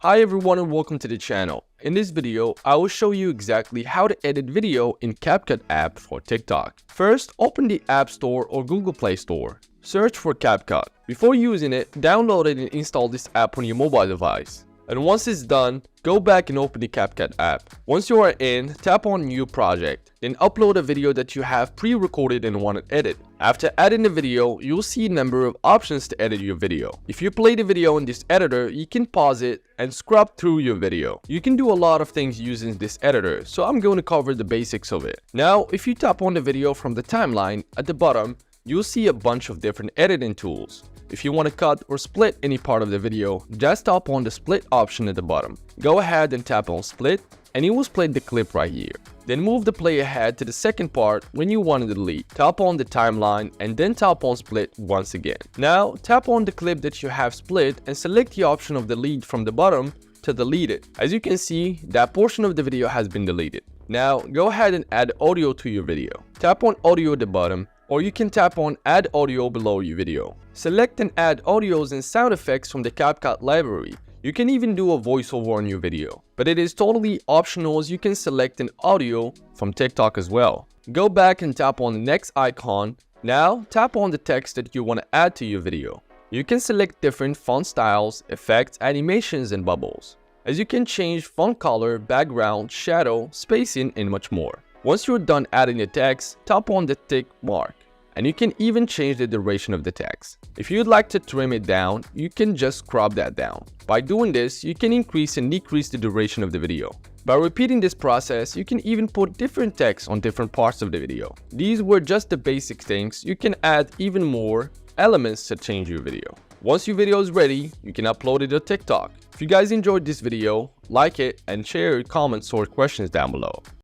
Hi everyone and welcome to the channel. In this video, I will show you exactly how to edit video in Capcut app for TikTok. First, open the App Store or Google Play Store. Search for Capcut. Before using it, download it and install this app on your mobile device. And once it's done, go back and open the Capcut app. Once you are in, tap on New Project. Then upload a video that you have pre-recorded and want to edit. After adding the video, you'll see a number of options to edit your video. If you play the video in this editor, you can pause it and scrub through your video. You can do a lot of things using this editor, so I'm going to cover the basics of it. Now, if you tap on the video from the timeline, at the bottom, you'll see a bunch of different editing tools. If you want to cut or split any part of the video, just tap on the split option at the bottom. Go ahead and tap on split and it will split the clip right here. Then move the play ahead to the second part when you want to delete. Tap on the timeline and then tap on split once again. Now tap on the clip that you have split and select the option of delete from the bottom to delete it. As you can see, that portion of the video has been deleted. Now go ahead and add audio to your video. Tap on audio at the bottom, or you can tap on add audio below your video. Select and add audios and sound effects from the Capcut library. You can even do a voiceover on your video, but it is totally optional as you can select an audio from TikTok as well. Go back and tap on the next icon. Now tap on the text that you want to add to your video. You can select different font styles, effects, animations, and bubbles. As you can change font color, background, shadow, spacing, and much more. Once you're done adding the text, tap on the tick mark. And you can even change the duration of the text. If you'd like to trim it down, you can just crop that down. By doing this, you can increase and decrease the duration of the video. By repeating this process, you can even put different text on different parts of the video. These were just the basic things. You can add even more elements to change your video. Once your video is ready, you can upload it to TikTok. If you guys enjoyed this video, like it and share your comments or questions down below.